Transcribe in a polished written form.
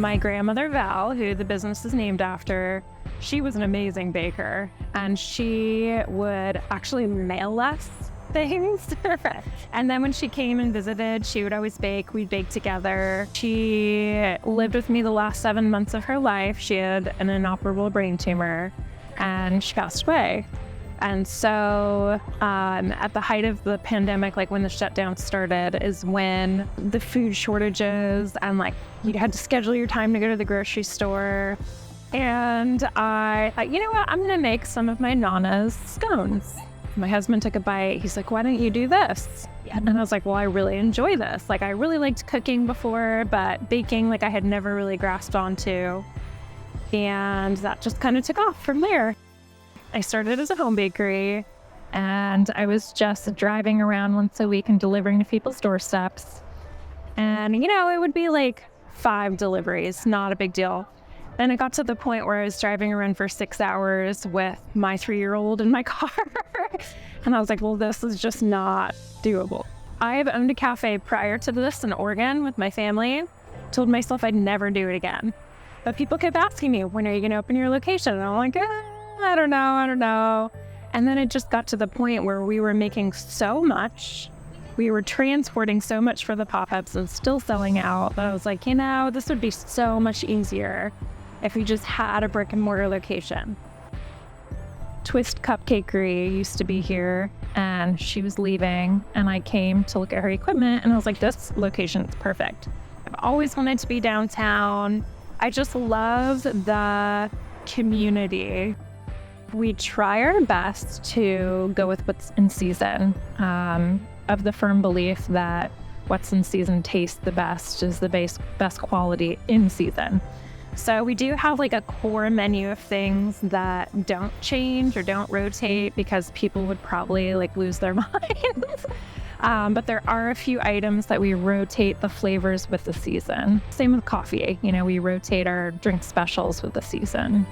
My grandmother Val, who the business is named after, she was an amazing baker, and she would actually mail us things. And then when she came and visited, she would always bake. We'd bake together. She lived with me the last 7 months of her life. She had an inoperable brain tumor, and she passed away. And so at the height of the pandemic, like when the shutdown started, is when the food shortages and like you had to schedule your time to go to the grocery store. And I thought, you know what, I'm going to make some of my Nana's scones. My husband took a bite. He's like, why don't you do this? And I was like, well, I really enjoy this. Like, I really liked cooking before, but baking, like I had never really grasped onto. And that just kind of took off from there. I started as a home bakery, and I was just driving around once a week and delivering to people's doorsteps. And, you know, it would be like 5 deliveries, not a big deal. Then it got to the point where I was driving around for 6 hours with my 3-year-old in my car. And I was like, well, this is just not doable. I have owned a cafe prior to this in Oregon with my family. Told myself I'd never do it again. But people kept asking me, when are you going to open your location? And I'm like, I don't know. And then it just got to the point where we were making so much. We were transporting so much for the pop-ups and still selling out. But I was like, you know, this would be so much easier if we just had a brick and mortar location. Twist Cupcakery used to be here, and she was leaving, and I came to look at her equipment, and I was like, this location is perfect. I've always wanted to be downtown. I just love the community. We try our best to go with what's in season, of the firm belief that what's in season tastes the best, is the best quality in season. So we do have like a core menu of things that don't change or don't rotate because people would probably like lose their minds. But there are a few items that we rotate the flavors with the season. Same with coffee. You know, we rotate our drink specials with the season.